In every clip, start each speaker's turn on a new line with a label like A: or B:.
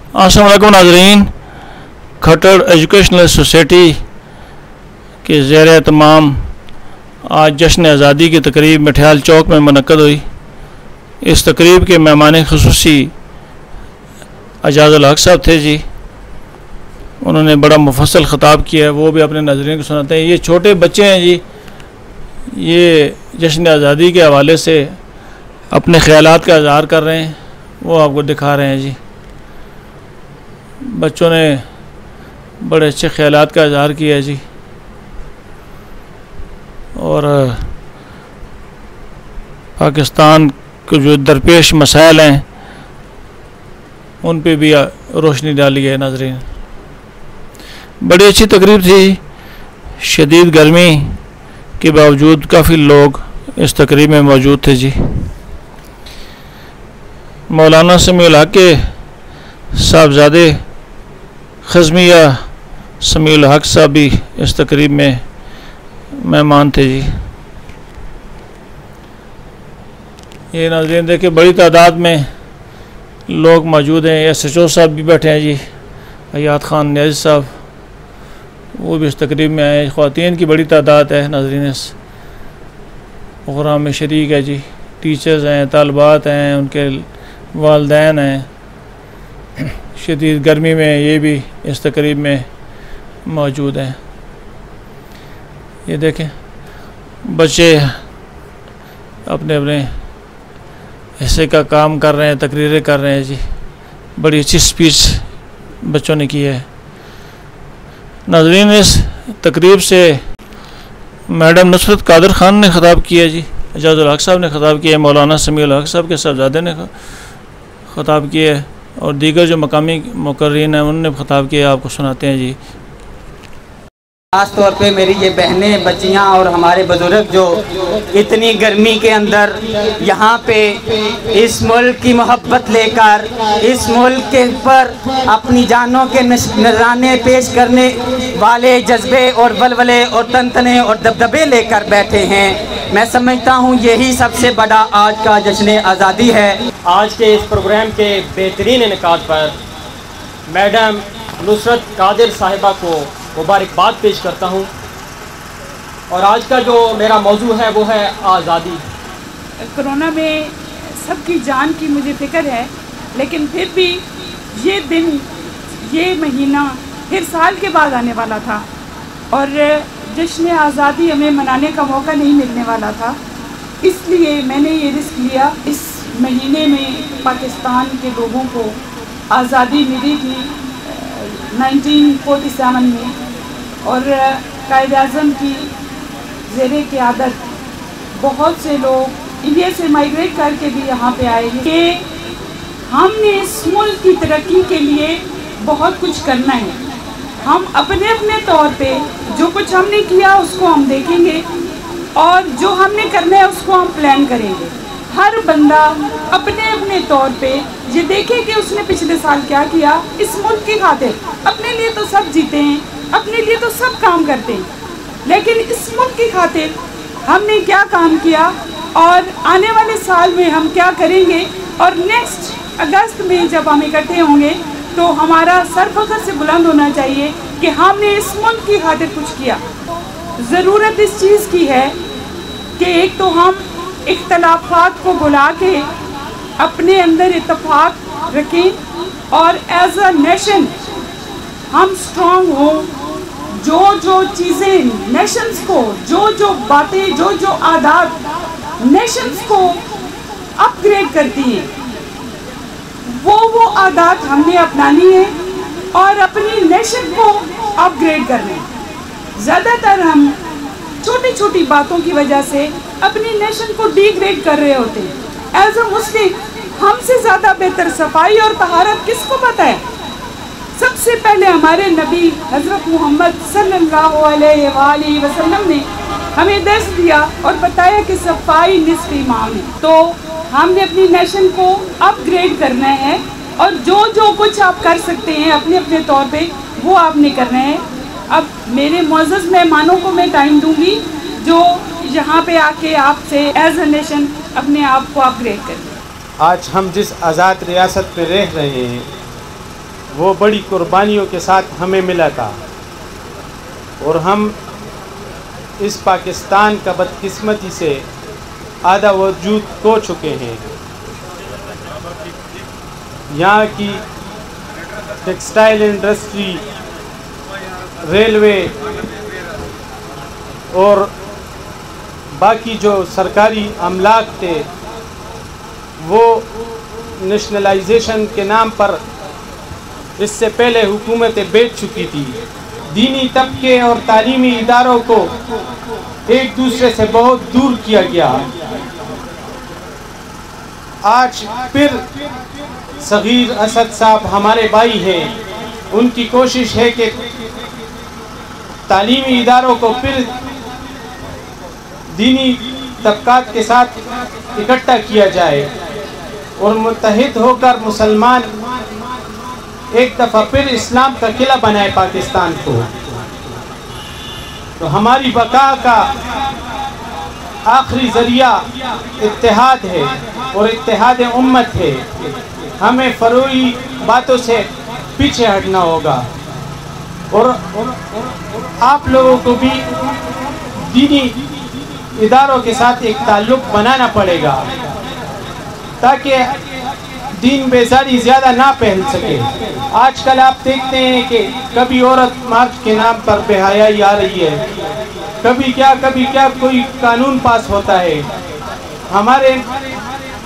A: अस्सलाम वालेकुम नाज़रीन। खटर एजुकेशनल सोसाइटी के ज़ेर एहतमाम आज जश्न आज़ादी की तकरीब मिठयाल चौक में मुनक्कद हुई। इस तकरीब के मेहमान खुसूसी एजाज़ुल हक साहब थे जी। उन्होंने बड़ा मुफस्सल ख़िताब किया है, वो भी अपने नाज़रीन को सुनाते हैं। ये छोटे बच्चे हैं जी, ये जश्न आज़ादी के हवाले से अपने ख़यालात का इज़हार कर रहे हैं, वो आपको दिखा रहे हैं जी। बच्चों ने बड़े अच्छे ख़यालात का इज़हार किया है जी, और पाकिस्तान के जो दरपेश मसाइल हैं उन पे भी रोशनी डाली है। नाज़रीन, बड़ी अच्छी तकरीब थी। शदीद गर्मी के बावजूद काफ़ी लोग इस तकरीब में मौजूद थे जी। मौलाना समीउल हक के साहबजादे खज़मिया समीउल हक साहब भी इस तकरीब में मेहमान थे जी। ये नाज़रीन देखिए, बड़ी तादाद में लोग मौजूद हैं। SHO साहब भी बैठे हैं जी, हयात ख़ान न्याज़ी साहब, वो भी इस तकरीब में आए। ख़वातीन की बड़ी तादाद है नाज़रीन, इस प्रोग्राम में शरीक है जी। टीचर्स हैं, तालबात हैं, उनके वालिदैन हैं। शदीद गर्मी में ये भी इस तकरीब में मौजूद हैं। ये देखें, बच्चे अपने अपने हिस्से का काम कर रहे हैं, तकरीरें कर रहे हैं जी। बड़ी अच्छी स्पीच बच्चों ने की है। नाज़रीन, इस तकरीब से मैडम नुसरत कादर ख़ान ने ख़िताब किया जी, एजाज़ुल हक साहब ने ख़िताब किया, मौलाना समीउल हक साहब के साहबजादे ने ख़िताब किया है, और दीगर जो मकामी मुक़र्रीन हैं उन्होंने ख़िताब किया। आपको सुनाते हैं जी।
B: खास तौर पे मेरी ये बहनें, बच्चियाँ और हमारे बुजुर्ग जो इतनी गर्मी के अंदर यहाँ पे इस मुल्क की मोहब्बत लेकर इस मुल्क के ऊपर अपनी जानों के नजराने पेश करने वाले जज्बे और बलबले और तनतने और दबदबे लेकर बैठे हैं, मैं समझता हूँ यही सबसे बड़ा आज का जश्न आज़ादी है।
C: आज के इस प्रोग्राम के बेहतरीन इनेकाद पर मैडम नुसरत कादिर साहिबा को मुबारकबाद पेश करता हूँ। और आज का जो मेरा मौजू है वो है आज़ादी।
D: कोरोना में सबकी जान की मुझे फ़िक्र है, लेकिन फिर भी ये दिन, ये महीना फिर साल के बाद आने वाला था, और जश्न आज़ादी हमें मनाने का मौका नहीं मिलने वाला था। इसलिए मैंने ये रिस्क लिया। इस महीने में पाकिस्तान के लोगों को आज़ादी मिली थी 1947 में, और कायद-ए-आज़म की ज़ेरे क़यादत बहुत से लोग इंडिया से माइग्रेट करके भी यहाँ पे आए हैं कि हमने इस मुल्क की तरक्की के लिए बहुत कुछ करना है। हम अपने अपने तौर पे जो कुछ हमने किया उसको हम देखेंगे, और जो हमने करना है उसको हम प्लान करेंगे। हर बंदा अपने अपने तौर पे ये देखे कि उसने पिछले साल क्या किया इस मुल्क की खातिर। अपने लिए तो सब जीते हैं, अपने लिए तो सब काम करते हैं, लेकिन इस मुल्क की खातिर हमने क्या काम किया और आने वाले साल में हम क्या करेंगे। और नेक्स्ट अगस्त में जब हम इकट्ठे होंगे तो हमारा सर फख्र से बुलंद होना चाहिए कि हमने इस मुल्क की खातिर कुछ किया। ज़रूरत इस चीज़ की है कि एक तो हम इख्तलाफात को बुला के अपने अंदर इत्तेफाक रखें, और एज अ नेशन हम स्ट्रॉन्ग हों। जो जो चीज़ें नेशंस को, जो जो बातें, जो जो आदात नेशंस को अपग्रेड करती हैं, वो आदात हमने अपनानी है और अपनी नेशन को अपग्रेड करना है। ज़्यादातर हम छोटी छोटी बातों की वजह से अपनी नेशन को डिग्रेड कर रहे होते हैं। एज अ मुस्लिम हमसे ज़्यादा बेहतर सफाई और तहारत किसको पता है? सबसे पहले हमारे नबी हज़रत मोहम्मद सल्लल्लाहु अलैहि वसल्लम ने हमें दर्स दिया और बताया कि सफाई निस्फ़ ईमान है। तो हमने अपनी नेशन को अपग्रेड करना है, और जो जो कुछ आप कर सकते हैं अपने अपने तौर पे वो आपने करना है। अब मेरे मुअज़्ज़ज़ मेहमानों को मैं टाइम दूंगी जो यहाँ पे आके आपसे एज अ नेशन अपने आप को अपग्रेड करें।
E: आज हम जिस आज़ाद रियासत पे रह रहे हैं वो बड़ी कुर्बानियों के साथ हमें मिला था और हम इस पाकिस्तान का बदकिस्मती से आधा वजूद खो चुके हैं। यहाँ की टेक्सटाइल इंडस्ट्री, रेलवे और बाकी जो सरकारी अमलाक थे वो नेशनलाइजेशन के नाम पर इससे पहले हुकूमतें बेच चुकी थी। दीनी तबके और तालीमी इदारों को एक दूसरे से बहुत दूर किया गया। आज फिर सगीर असद साहब हमारे भाई हैं, उनकी कोशिश है कि तालीमी इदारों को फिर दीनी तबकात के साथ इकट्ठा किया जाए और मुत्तहिद होकर मुसलमान एक दफ़ा फिर इस्लाम का किला बनाए पाकिस्तान को। तो हमारी बका का आखिरी ज़रिया इत्तेहाद है और इत्तेहाद उम्मत है। हमें फरोई बातों से पीछे हटना होगा और आप लोगों को भी दीनी इदारों के साथ एक ताल्लुक़ बनाना पड़ेगा ताकि दीन बेजारी ज़्यादा ना फैल सके। आजकल आप देखते हैं कि कभी औरत मार्च के नाम पर बेहयाई आ रही है, कभी क्या कोई कानून पास होता है, हमारे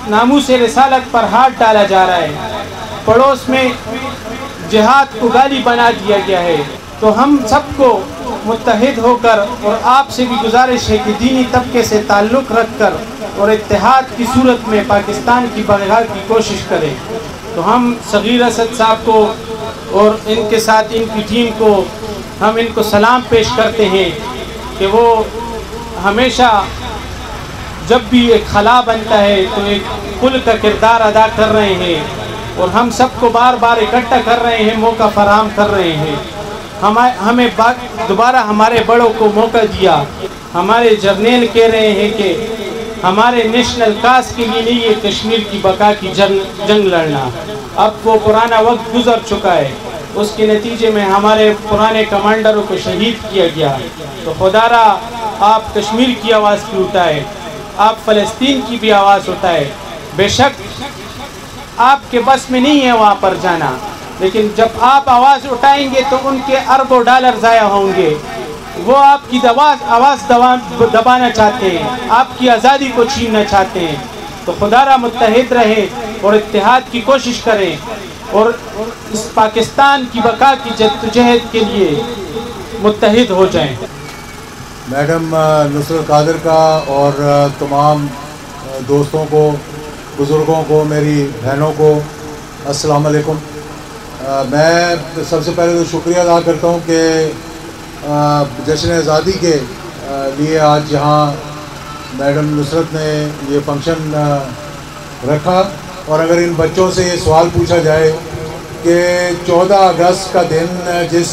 E: नामूस रिसालत पर हाथ डाला जा रहा है, पड़ोस में जिहाद को गाली बना दिया गया है। तो हम सबको मुत्तहिद होकर और आपसे भी गुजारिश है कि दीनी तबके से ताल्लुक़ रख कर और इत्तेहाद की सूरत में पाकिस्तान की बगाह की कोशिश करें। तो हम सगीर असद साहब को और इनके साथ इनकी टीम को हम इनको सलाम पेश करते हैं कि वो हमेशा जब भी एक खला बनता है तो एक कुल का किरदार अदा कर रहे हैं और हम सबको बार बार इकट्ठा कर रहे हैं, मौका फराहम कर रहे हैं। हमें दोबारा हमारे बड़ों को मौका दिया। हमारे जर्नैल कह रहे हैं कि हमारे नेशनल काज के लिए नहीं है कश्मीर की बका की जंग लड़ना। अब वो पुराना वक्त गुजर चुका है, उसके नतीजे में हमारे पुराने कमांडरों को शहीद किया गया। तो खुदारा आप कश्मीर की आवाज़ भी उठाए, आप फ़लस्तीन की भी आवाज़ उठाए। बेशक आपके बस में नहीं है वहाँ पर जाना, लेकिन जब आप आवाज़ उठाएंगे तो उनके अरबों डॉलर ज़ाया होंगे। वो आपकी आवाज़ दबाना चाहते हैं, आपकी आज़ादी को छीनना चाहते हैं। तो खुदारा मुत्तहिद रहे और इत्तेहाद की कोशिश करें और इस पाकिस्तान की बका की जद्दोजहद के लिए मुत्तहिद हो जाएं।
F: मैडम नुसरत कादिर का और तमाम दोस्तों को, बुज़ुर्गों को, मेरी बहनों को अस्सलाम वालेकुम। मैं सबसे पहले तो शुक्रिया अदा करता हूँ कि जश्न आज़ादी के लिए आज यहाँ मैडम नुसरत ने ये फंक्शन रखा। और अगर इन बच्चों से ये सवाल पूछा जाए कि 14 अगस्त का दिन जिस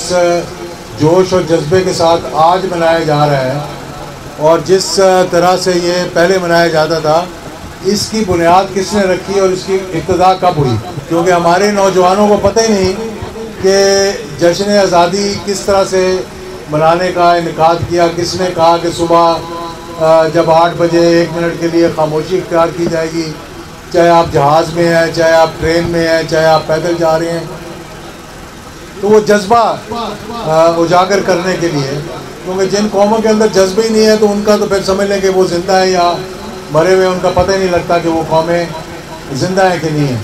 F: जोश और जज्बे के साथ आज मनाया जा रहा है और जिस तरह से ये पहले मनाया जाता था, इसकी बुनियाद किसने रखी और इसकी इब्तिदा कब हुई? क्योंकि हमारे नौजवानों को पता ही नहीं कि जश्न आज़ादी किस तरह से मनाने का इनेकाद किया। किसने कहा कि सुबह जब 8 बजे 1 मिनट के लिए खामोशी इख्तियार की जाएगी, चाहे आप जहाज़ में हैं, चाहे आप ट्रेन में हैं, चाहे आप पैदल जा रहे हैं। तो वो जज्बा उजागर करने के लिए, क्योंकि जिन कौमों के अंदर जज्बे ही नहीं है तो उनका तो फिर समझ लें कि वो ज़िंदा है या मरे हुए, उनका पता ही नहीं लगता कि वो कौमें ज़िंदा हैं कि नहीं है।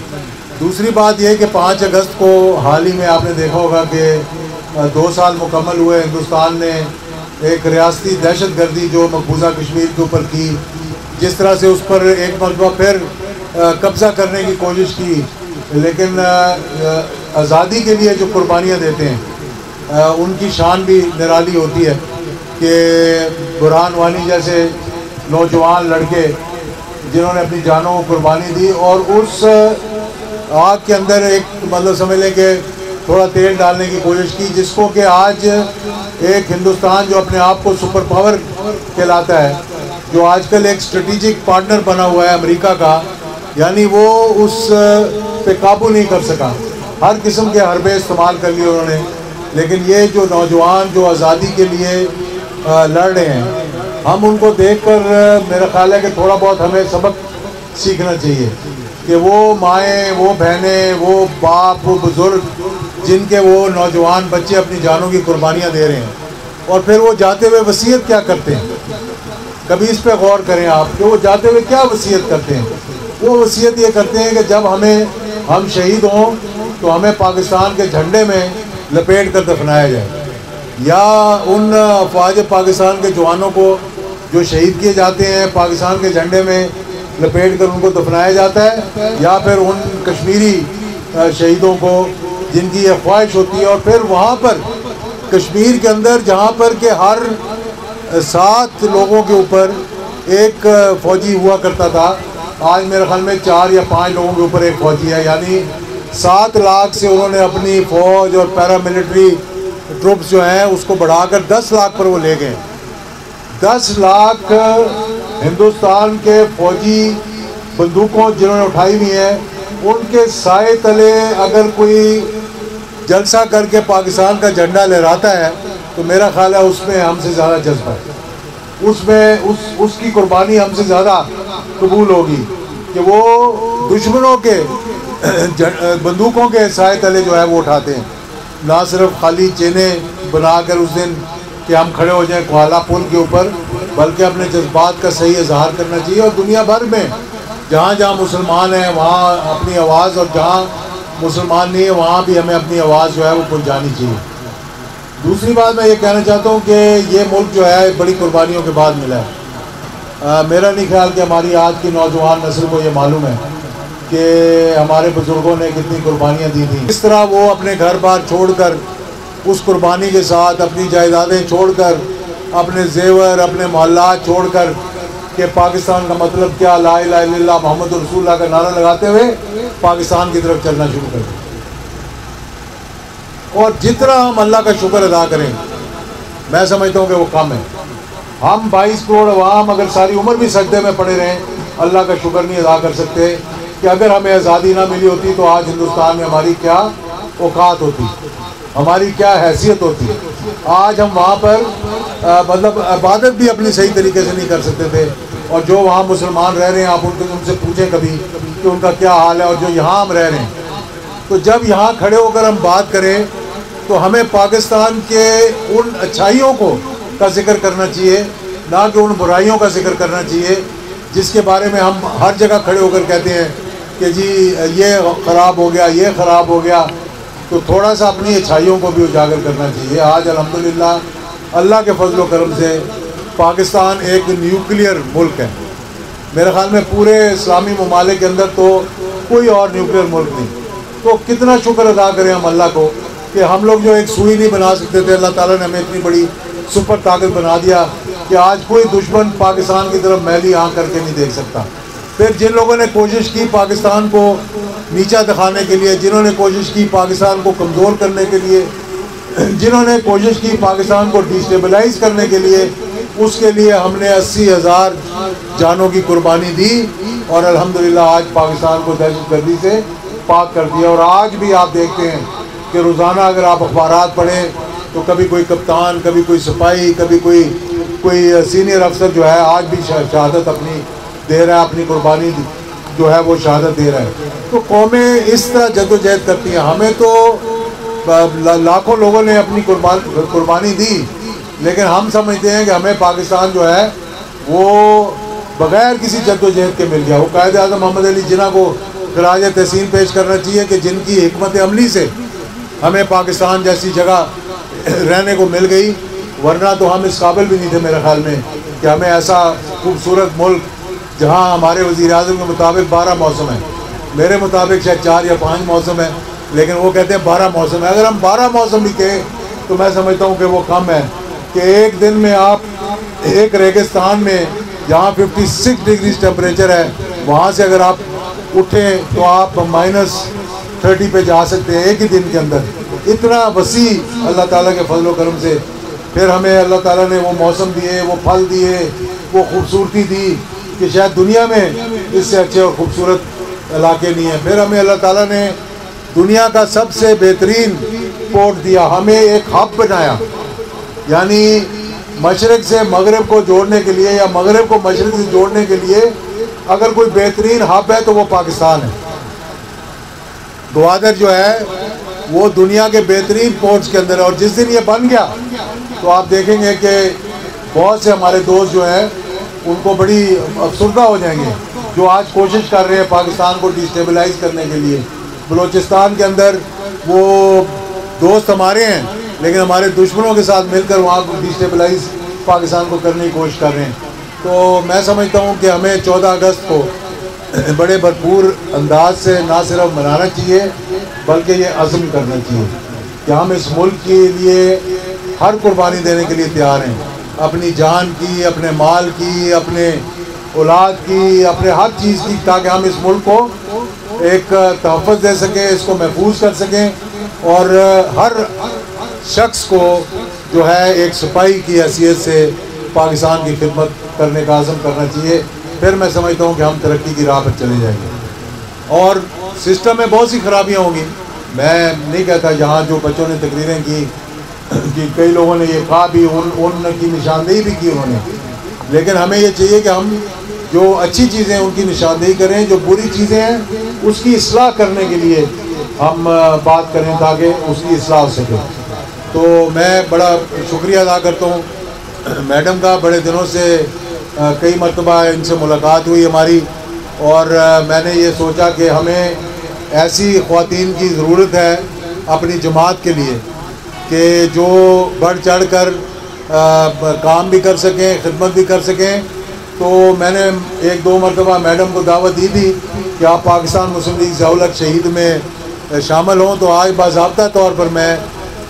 F: दूसरी बात यह कि 5 अगस्त को हाल ही में आपने देखा होगा कि 2 साल मुकम्मल हुए, हिंदुस्तान ने एक रियासती दहशत गर्दी जो मकबूजा कश्मीर के ऊपर की, जिस तरह से उस पर एक मरतबा फिर कब्ज़ा करने की कोशिश की, लेकिन आज़ादी के लिए जो कुर्बानियाँ देते हैं उनकी शान भी निराली होती है कि बुरहान वानी जैसे नौजवान लड़के जिन्होंने अपनी जानों को कुर्बानी दी और उस आग के अंदर एक मतलब समझ लें कि थोड़ा तेल डालने की कोशिश की, जिसको कि आज एक हिंदुस्तान जो अपने आप को सुपर पावर कहलाता है, जो आजकल एक स्ट्रेटेजिक पार्टनर बना हुआ है अमेरिका का, यानी वो उस पे काबू नहीं कर सका। हर किस्म के हरबे इस्तेमाल कर लिए उन्होंने, लेकिन ये जो नौजवान जो आज़ादी के लिए लड़ रहे हैं, हम उनको देखकर मेरा ख्याल है कि थोड़ा बहुत हमें सबक सीखना चाहिए कि वो माएँ, वो बहनें, वो बाप, वो बुज़ुर्ग जिनके वो नौजवान बच्चे अपनी जानों की कुर्बानियाँ दे रहे हैं, और फिर वो जाते हुए वसीयत क्या करते हैं। कभी इस पे गौर करें आप कि वो जाते हुए क्या वसीयत करते हैं। वो वसीयत ये करते हैं कि जब हम शहीद हों तो हमें पाकिस्तान के झंडे में लपेट कर दफनाया जाए, या उन अफवाज पाकिस्तान के जवानों को जो शहीद किए जाते हैं पाकिस्तान के झंडे में लपेट कर उनको दफनाया जाता है, या फिर उन कश्मीरी शहीदों को जिनकी ये ख्वाहिश होती है। और फिर वहाँ पर कश्मीर के अंदर जहाँ पर के हर 7 लोगों के ऊपर एक फ़ौजी हुआ करता था, आज मेरे ख्याल में 4 या 5 लोगों के ऊपर एक फ़ौजी है, यानी 7 लाख से उन्होंने अपनी फ़ौज और पैरामिलिट्री ट्रुप्स जो हैं उसको बढ़ाकर 10 लाख पर वो ले गए। 10 लाख हिंदुस्तान के फ़ौजी बंदूकों जिन्होंने उठाई हुई हैं, उनके साए तले अगर कोई जलसा करके पाकिस्तान का झंडा लहराता है तो मेरा ख्याल है उसमें हमसे ज़्यादा जज्बा है, उसमें उसकी कुर्बानी हमसे ज़्यादा कबूल होगी कि वो दुश्मनों के बंदूकों के साए तले जो है वो उठाते हैं। ना सिर्फ खाली चेने बनाकर उस दिन कि हम खड़े हो जाएं कोहाला पुल के ऊपर, बल्कि अपने जज्बात का सही इजहार करना चाहिए, और दुनिया भर में जहाँ जहाँ मुसलमान हैं वहाँ अपनी आवाज़, और जहाँ मुसलमान नहीं है वहाँ भी हमें अपनी आवाज़ जो है वो पहुँचानी चाहिए। दूसरी बात मैं ये कहना चाहता हूँ कि ये मुल्क जो है बड़ी कुर्बानियों के बाद मिला है। मेरा नहीं ख्याल कि हमारी आज की नौजवान नस्ल को ये मालूम है कि हमारे बुज़ुर्गों ने कितनी कुर्बानियाँ दी थी। इस तरह वो अपने घर बार छोड़कर उस कुर्बानी के साथ अपनी जायदादें छोड़कर, अपने जेवर, अपने मोहल्लात छोड़कर कि पाकिस्तान का मतलब क्या, ला इलाहा इल्लल्लाह मोहम्मद रसूलुल्लाह का नारा लगाते हुए पाकिस्तान की तरफ चलना शुरू कर दिया। और जितना हम अल्लाह का शुक्र अदा करें, मैं समझता हूँ कि वो कम है। हम 22 करोड़ अवाम अगर सारी उम्र भी सजदे में पड़े रहें, अल्लाह का शुक्र नहीं अदा कर सकते कि अगर हमें आज़ादी ना मिली होती तो आज हिंदुस्तान में हमारी क्या औकात होती, हमारी क्या हैसियत होती। आज हम वहाँ पर मतलब इबादत भी अपनी सही तरीके से नहीं कर सकते थे, और जो वहाँ मुसलमान रह रहे हैं आप उनसे पूछें कभी कि उनका क्या हाल है, और जो यहाँ हम रह रहे हैं, तो जब यहाँ खड़े होकर हम बात करें तो हमें पाकिस्तान के उन अच्छाइयों का जिक्र करना चाहिए, ना कि उन बुराइयों का जिक्र करना चाहिए जिसके बारे में हम हर जगह खड़े होकर कहते हैं कि जी ये ख़राब हो गया, ये ख़राब हो गया। तो थोड़ा सा अपनी अच्छाइयों को भी उजागर करना चाहिए। आज अल्हम्दुलिल्लाह अल्लाह के फजल व करम से पाकिस्तान एक न्यूक्लियर मुल्क है। मेरे ख्याल में पूरे इस्लामी ममालिक के अंदर तो कोई और न्यूक्लियर मुल्क नहीं। तो कितना शुक्र अदा करें हम अल्लाह को कि हम लोग जो एक सुई नहीं बना सकते थे, अल्लाह ताला ने हमें इतनी बड़ी सुपर ताकत बना दिया कि आज कोई दुश्मन पाकिस्तान की तरफ मैली आँख करके नहीं देख सकता। फिर जिन लोगों ने कोशिश की पाकिस्तान को नीचा दिखाने के लिए, जिन्होंने कोशिश की पाकिस्तान को कमज़ोर करने के लिए, जिन्होंने कोशिश की पाकिस्तान को डिस्टेबलाइज करने के लिए, उसके लिए हमने 80,000 जानों की कुर्बानी दी, और अल्हम्दुलिल्लाह आज पाकिस्तान को दहशतगर्दी से पाक कर दिया। और आज भी आप देखते हैं कि रोज़ाना अगर आप अखबारात पढ़ें तो कभी कोई कप्तान, कभी कोई सिपाही, कभी कोई सीनियर अफसर जो है आज भी शहादत अपनी दे रहा है, अपनी कुर्बानी जो है वो शहादत दे रहा है। तो कौमें इस तरह जद्दोजहद करती हैं। हमें तो लाखों लोगों ने अपनी कुर्बानी दी, लेकिन हम समझते हैं कि हमें पाकिस्तान जो है वो बग़ैर किसी जद्दोजहद के मिल गया। वो कायद आज़म मोहम्मद अली जिन्ना को खराज तहसीन पेश करना चाहिए कि जिनकी हिकमत अमली से हमें पाकिस्तान जैसी जगह रहने को मिल गई, वरना तो हम इस काबिल भी नहीं थे मेरे ख्याल में कि हमें ऐसा खूबसूरत मुल्क, जहाँ हमारे वज़ीर आज़म के मुताबिक 12 मौसम है, मेरे मुताबिक शायद 4 या 5 मौसम है, लेकिन वो कहते हैं 12 मौसम है। अगर हम 12 मौसम भी कहें तो मैं समझता हूँ कि वो कम है कि एक दिन में आप एक रेगिस्तान में जहाँ 56 डिग्री टेम्परेचर है, वहाँ से अगर आप उठें तो आप -30 पे जा सकते हैं एक ही दिन के अंदर। इतना वसी अल्लाह ताला के फजल व करम से फिर हमें अल्लाह ताला ने वो मौसम दिए, वो फल दिए, वो खूबसूरती दी कि शायद दुनिया में इससे अच्छे और ख़ूबसूरत इलाके नहीं हैं। फिर हमें अल्लाह ताला ने दुनिया का सबसे बेहतरीन पोर्ट दिया, हमें एक हब बनाया, यानी मशरक़ से मगरब को जोड़ने के लिए या मगरब को मशरक़ से जोड़ने के लिए अगर कोई बेहतरीन हब है तो वो पाकिस्तान है। ग्वादर जो है वो दुनिया के बेहतरीन पोर्ट्स के अंदर है, और जिस दिन ये बन गया तो आप देखेंगे कि बहुत से हमारे दोस्त जो हैं उनको बड़ी अफसरदा हो जाएंगे, जो आज कोशिश कर रहे हैं पाकिस्तान को डिस्टेबलाइज करने के लिए। बलूचिस्तान के अंदर वो दोस्त हमारे हैं, लेकिन हमारे दुश्मनों के साथ मिलकर वहाँ को डिस्टेबलाइज पाकिस्तान को करने की कोशिश कर रहे हैं। तो मैं समझता हूँ कि हमें 14 अगस्त को बड़े भरपूर अंदाज से ना सिर्फ मनाना चाहिए बल्कि ये अज़्म करना चाहिए कि हम इस मुल्क के लिए हर कुर्बानी देने के लिए तैयार हैं, अपनी जान की, अपने माल की, अपने औलाद की, अपने हर चीज़ की, ताकि हम इस मुल्क को एक तहफ़्फ़ुज़ दे सकें, इसको महफूज कर सकें और हर शख्स को जो है एक सिपाही की हैसियत से पाकिस्तान की खिदमत करने का आज़म करना चाहिए। फिर मैं समझता हूँ कि हम तरक्की की राह पर चले जाएंगे। और सिस्टम में बहुत सी खराबियाँ होंगी, मैं नहीं कहता, यहाँ जो बच्चों ने तकरीरें की कि कई लोगों ने ये कहा भी, उनकी निशानदेही भी की उन्होंने, लेकिन हमें ये चाहिए कि हम जो अच्छी चीज़ें हैं उनकी निशानदेही करें, जो बुरी चीज़ें हैं उसकी इस्लाह करने के लिए हम बात करें ताकि उसकी इस्लाह हो सके। तो मैं बड़ा शुक्रिया अदा करता हूँ मैडम का, बड़े दिनों से कई मरतबा इनसे मुलाकात हुई हमारी, और मैंने ये सोचा कि हमें ऐसी ख़वातीन की ज़रूरत है अपनी जमात के लिए कि जो बढ़ चढ़ कर काम भी कर सकें, खिदमत भी कर सकें। तो मैंने 1-2 मरतबा मैडम को दावत दी थी कि आप पाकिस्तान मुस्लिम लीग ज़िया-उल-हक शहीद में शामिल हों, तो आज बाज़ाब्ता तौर पर मैं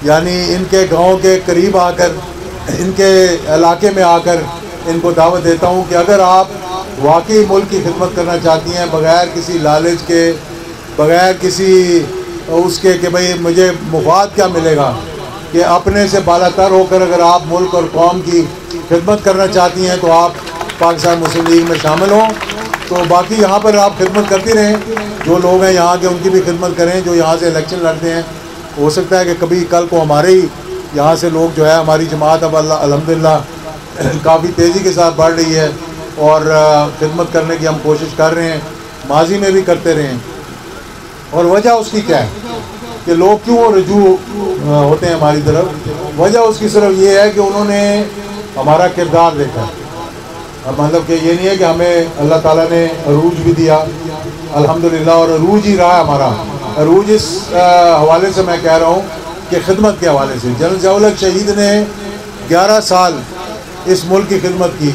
F: यानी इनके गांव के करीब आकर, इनके इलाके में आकर इनको दावत देता हूं कि अगर आप वाकई मुल्क की खिदमत करना चाहती हैं बग़ैर किसी लालच के, बग़ैर किसी उसके कि भाई मुझे मुफाद क्या मिलेगा, कि अपने से बालातर होकर अगर आप मुल्क और कौम की खिदमत करना चाहती हैं तो आप पाकिस्तान मुस्लिम लीग में शामिल हों। तो बाकी यहाँ पर आप खिदमत करती रहें, जो लोग हैं यहाँ के उनकी भी खिदमत करें, जो यहाँ से इलेक्शन लड़ते हैं। हो सकता है कि कभी कल को हमारे ही यहाँ से लोग जो है, हमारी जमात अब अल्हम्दुलिल्लाह काफ़ी तेज़ी के साथ बढ़ रही है और खिदमत करने की हम कोशिश कर रहे हैं, माजी में भी करते रहे हैं। और वजह उसकी क्या है कि लोग क्यों रजू होते हैं हमारी तरफ, वजह उसकी सिर्फ ये है कि उन्होंने हमारा किरदार देखा। मतलब कि ये नहीं है कि हमें अल्लाह ताला ने अरूज भी दिया अल्हम्दुलिल्लाह, और अरूज ही रहा हमारा अरूज। इस हवाले से मैं कह रहा हूँ कि खिदमत के हवाले से जनरल ज़िया-उल-हक शहीद ने 11 साल इस मुल्क की खिदमत की,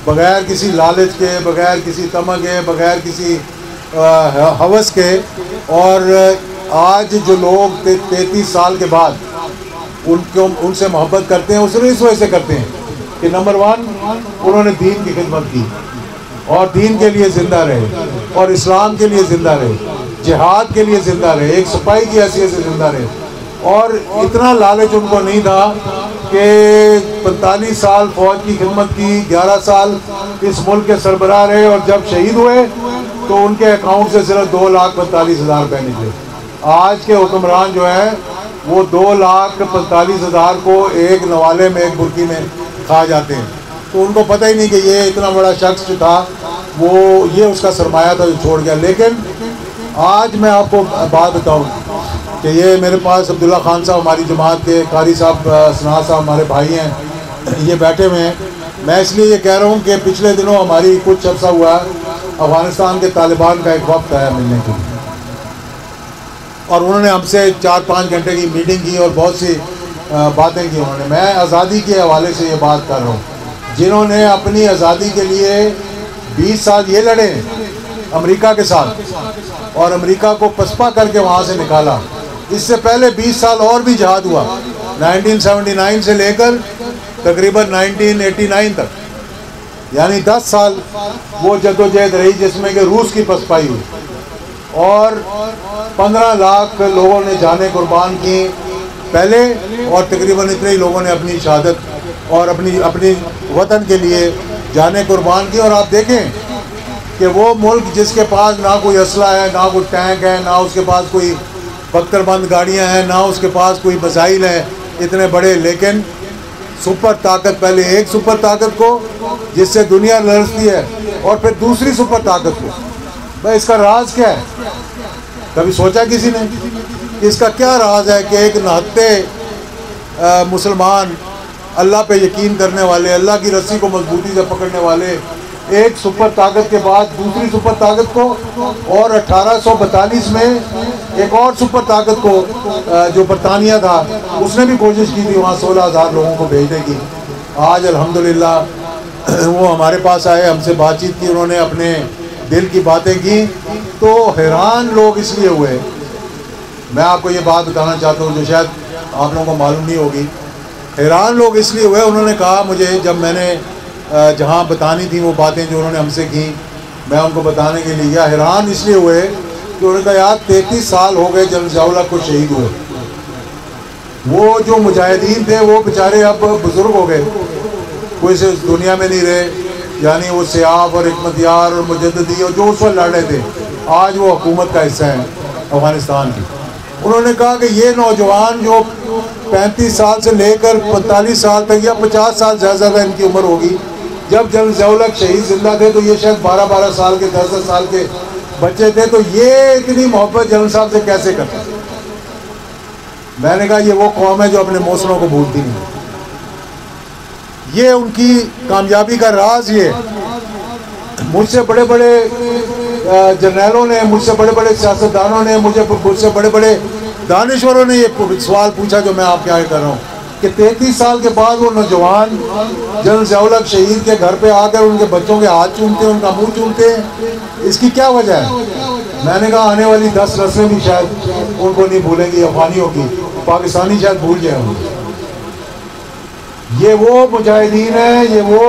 F: बग़ैर किसी लालच के, बग़ैर किसी तमा के, बग़ैर किसी हवस के। और आज जो लोग 33 साल के बाद उनसे मोहब्बत करते हैं, वो सिर्फ इस वजह से करते हैं कि नंबर 1 उन्होंने दीन की खिदमत की और दीन के लिए ज़िंदा रहे और इस्लाम के लिए ज़िंदा रहे, जिहाद के लिए ज़िंदा रहे, एक सिपाही की हैसियत से ज़िंदा रहे। और इतना लालच उनको नहीं था कि 45 साल फौज की खिदमत की, 11 साल इस मुल्क के सरबराह रहे, और जब शहीद हुए तो उनके अकाउंट से सिर्फ 2,45,000 रुपये निकले। आज के हुक्मरान जो है वो 2,45,000 को एक नवाले में, एक बुर्की में खा जाते हैं। तो उनको पता ही नहीं कि ये इतना बड़ा शख्स जो था वो ये उसका सरमाया था जो छोड़ गया। लेकिन आज मैं आपको बात बताऊं कि ये मेरे पास अब्दुल्ला खान साहब, हमारी जमात के कारी साहब, सना साहब हमारे भाई हैं, ये बैठे हुए हैं। मैं इसलिए ये कह रहा हूँ कि पिछले दिनों हमारी कुछ अर्सा हुआ अफ़गानिस्तान के तालिबान का एक वक्त आया मिलने के लिए, और उन्होंने हमसे 4-5 घंटे की मीटिंग की और बहुत सी बातें की उन्होंने। मैं आज़ादी के हवाले से ये बात कर रहा हूँ, जिन्होंने अपनी आज़ादी के लिए 20 साल ये लड़े अमेरिका के साथ और अमेरिका को पसपा करके वहाँ से निकाला। इससे पहले 20 साल और भी जहाद हुआ, 1979 से लेकर तकरीबन 1989 तक, यानी 10 साल वो जद्दोजहद रही जिसमें कि रूस की पसपाई हुई और 15 लाख लोगों ने जाने कुर्बान की पहले, और तकरीबन इतने ही लोगों ने अपनी शहादत और अपनी वतन के लिए जाने कुर्बान की। और आप देखें कि वो मुल्क जिसके पास ना कोई असला है, ना कोई टैंक है, ना उसके पास कोई बख्तरबंद गाड़ियाँ हैं, ना उसके पास कोई मसाइल हैं इतने बड़े, लेकिन सुपर ताकत, पहले एक सुपर ताकत को जिससे दुनिया लड़ती है और फिर दूसरी सुपर ताकत को। भाई इसका राज क्या है? कभी सोचा किसी ने? इसका क्या राज है कि एक नहत्ते मुसलमान, अल्लाह पे यकीन करने वाले, अल्लाह की रस्सी को मजबूती से पकड़ने वाले, एक सुपर ताकत के बाद दूसरी सुपर ताकत को, और 1842 में एक और सुपर ताकत को जो बरतानिया था उसने भी कोशिश की थी वहाँ 16,000 लोगों को भेजने की। आज अल्हम्दुलिल्लाह वो हमारे पास आए, हमसे बातचीत की, उन्होंने अपने दिल की बातें की, तो हैरान लोग इसलिए हुए। मैं आपको ये बात बताना चाहता हूँ जो शायद आप लोगों को मालूम नहीं होगी। हैरान लोग इसलिए हुए, उन्होंने कहा मुझे, जब मैंने जहाँ बतानी थी वो बातें जो उन्होंने हमसे की, मैं उनको बताने के लिए गया, हैरान इसलिए हुए कि उन्होंने कहा यार 33 साल हो गए जनरल ज़िया-उल-हक को शहीद हुए। वो जो मुजाहिदीन थे वो बेचारे अब बुज़ुर्ग हो गए, कोई से दुनिया में नहीं रहे, यानी वो सियाफ और हिकमतयार और मुजद्दिदी और जो उस वक्त लड़ रहे थे, आज वो हुकूमत का हिस्सा है अफ़गानिस्तान की। उन्होंने कहा कि ये नौजवान जो 35 साल से लेकर 45 साल तक या 50 साल ज़्यादा इनकी उम्र होगी, जब जनरल ज़िया-उल-हक शहीद जिंदा थे तो ये शायद 12-12 साल के 10-10 साल के बच्चे थे, तो ये इतनी मोहब्बत जनरल साहब से कैसे करते? मैंने कहा ये वो कौम है जो अपने मौसलों को भूलती नहीं। ये उनकी कामयाबी का राज। ये मुझसे बड़े बड़े जर्नैलों ने, मुझसे बड़े बड़े सियासतदानों ने, मुझसे बड़े बड़े दानिश्वरों ने ये सवाल पूछा जो मैं आपके आगे कर रहा हूँ कि 33 साल के बाद वो नौजवान जनरल ज़िया-उल-हक शहीद के घर पे आकर उनके बच्चों के हाथ चूमते हैं, उनका मुंह चूमते हैं, इसकी क्या वजह है? मैंने कहा आने वाली 10 नस्लें भी शायद उनको नहीं भूलेंगी, अफगानियों की, पाकिस्तानी शायद भूल जाए। ये वो मुजाहिदीन हैं, ये वो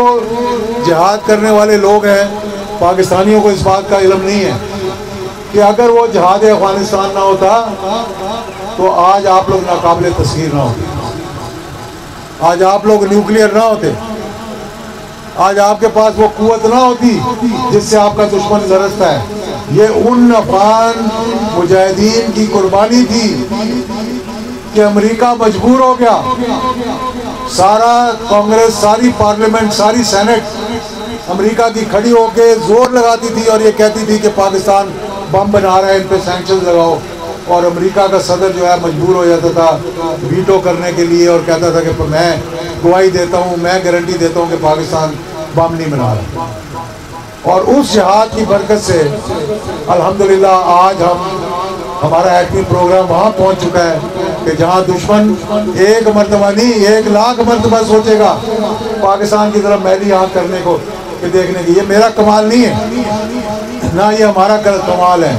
F: जिहाद करने वाले लोग हैं। पाकिस्तानियों को इस बात का इल्म नहीं है कि अगर वो जिहाद अफगानिस्तान ना होता तो आज आप लोग नाकाबिले तस्खीर ना होते, आज आप लोग न्यूक्लियर ना होते, आज आपके पास वो कुव्वत ना होती जिससे आपका दुश्मन गरजता है। ये उन अफगान मुजाहिदीन की कुर्बानी थी कि अमेरिका मजबूर हो गया, सारा कांग्रेस, सारी पार्लियामेंट, सारी सेनेट अमेरिका की खड़ी होके जोर लगाती थी और ये कहती थी कि पाकिस्तान बम बना रहा है, इन पे सैंक्शन लगाओ। और अमेरिका का सदर जो है मजबूर हो जाता था वीटो करने के लिए और कहता था कि मैं गवाही देता हूँ, मैं गारंटी देता हूँ कि पाकिस्तान बम नहीं बना रहा। और उस जिहाद की बरकत से अल्हम्दुलिल्लाह आज हमारा एटमी प्रोग्राम वहाँ पहुँच चुका है कि जहाँ दुश्मन एक मरतबा नहीं 1 लाख मरतबा सोचेगा पाकिस्तान की तरफ मैली आँख करने को कि देखने की। ये मेरा कमाल नहीं है ना, ये हमारा कमाल है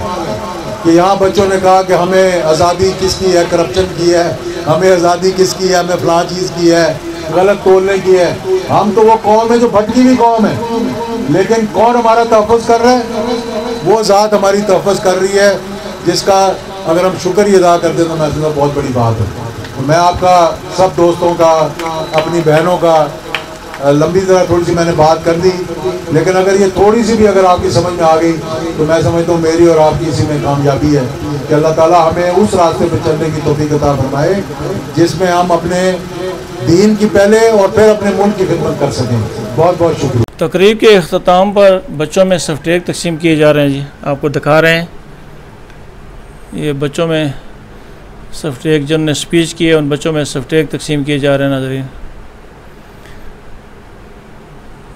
F: कि यहाँ बच्चों ने कहा कि हमें आज़ादी किसकी है, करप्शन की है, हमें आज़ादी किसकी है, हमें फलां चीज़ की है, गलत तोलने की है। हम तो वो कौम है जो भटकी हुई कौम है, लेकिन कौन हमारा तहफ़्फ़ुज़ कर रहा है? वो ज़ात हमारी तहफ़्फ़ुज़ कर रही है, जिसका अगर हम शुक्र ही अदा कर दें तो मैं समझता हूँ बहुत बड़ी बात है। तो मैं आपका, सब दोस्तों का, अपनी बहनों का, लंबी तरह थोड़ी सी मैंने बात कर दी, लेकिन अगर ये थोड़ी सी भी अगर आपकी समझ में आ गई तो मैं समझता हूँ मेरी और आपकी इसी में कामयाबी है कि अल्लाह ताला हमें उस रास्ते पर चलने की तौफीक अता फरमाए जिसमें हम अपने दीन की पहले और फिर अपने मुल्क की खिदमत कर सकें। बहुत बहुत शुक्रिया।
A: तकरीब के अख्ताम पर बच्चों में सफ्टेक तकसीम किए जा रहे हैं जी, आपको दिखा रहे हैं। ये बच्चों में सफ्टेक, जिन्होंने स्पीच की है उन बच्चों में सफ्टेक तकसीम किए जा रहे हैं नाज़रीन।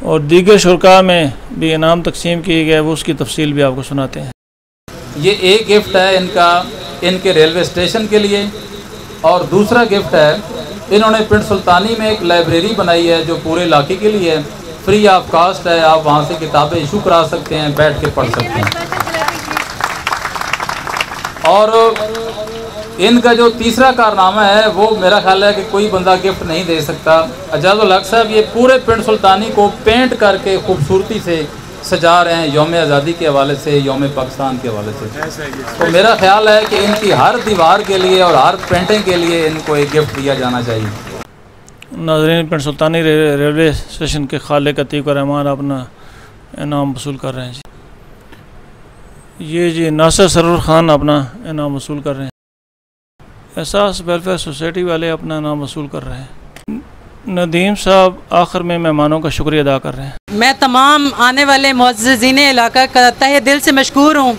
A: और दीगर शुरका में भी इनाम तकसीम किए गए, वो उसकी तफसील भी आपको सुनाते हैं।
G: ये एक गिफ्ट है इनका, इनके रेलवे स्टेशन के लिए, और दूसरा गिफ्ट है इन्होंने पिंड सुल्तानी में एक लाइब्रेरी बनाई है जो पूरे इलाके के लिए है, फ्री ऑफ कास्ट है। आप वहाँ से किताबें इशू करा सकते हैं, बैठ के पढ़ सकते हैं। और इनका जो तीसरा कारनामा है वो मेरा ख्याल है कि कोई बंदा गिफ्ट नहीं दे सकता। ज़िया-उल-हक साहब ये पूरे पिंड सुल्तानी को पेंट करके खूबसूरती से सजा रहे हैं, यौम आज़ादी के हवाले से, यौम पाकिस्तान के हवाले से। तो मेरा ख्याल है कि इनकी हर दीवार के लिए और हर पेंटिंग के लिए इनको एक गिफ्ट दिया जाना चाहिए।
A: नाज़रीन, पिंड सुल्तानी रेलवे स्टेशन के खालिक अतीक रहमान अपना इनाम वसूल कर रहे हैं जी। ये जी नासिर सरवर ख़ान अपना इनाम वसूल कर रहे हैं। एहसास वेलफेयर सोसाइटी वाले अपना नाम वसूल कर रहे हैं। नदीम साहब आखिर में मेहमानों का शुक्रिया अदा कर रहे हैं।
H: मैं तमाम आने वाले मुअज़्ज़िज़ीन इलाका का तहे दिल से मशकूर हूँ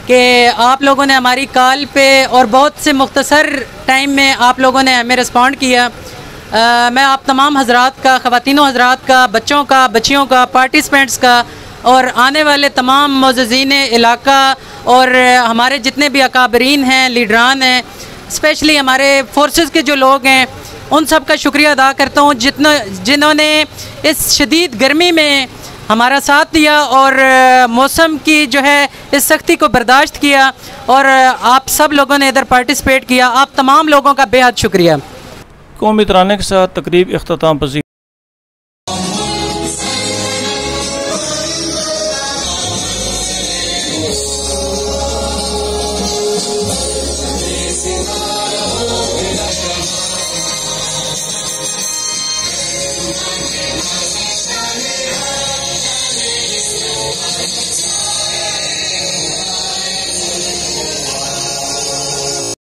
H: कि आप लोगों ने हमारी कॉल पे और बहुत से मुख्तसर टाइम में आप लोगों ने हमें रिस्पॉन्ड किया। मैं आप तमाम हजरात का, ख़वातीनों हजरात का, बच्चों का, बच्चियों का, पार्टिसिपेंट्स का और आने वाले तमाम मुअज़्ज़िज़ीन इलाका और हमारे जितने भी अकाबरीन हैं, लीडरान हैं, स्पेशली हमारे फोर्सेस के जो लोग हैं, उन सब का शुक्रिया अदा करता हूँ जिन्होंने इस शदीद गर्मी में हमारा साथ दिया और मौसम की जो है इस सख्ती को बर्दाश्त किया और आप सब लोगों ने इधर पार्टिसिपेट किया। आप तमाम लोगों का बेहद शुक्रिया।
A: कौमी तराने के साथ तकरीब इख्तिताम पज़ीर।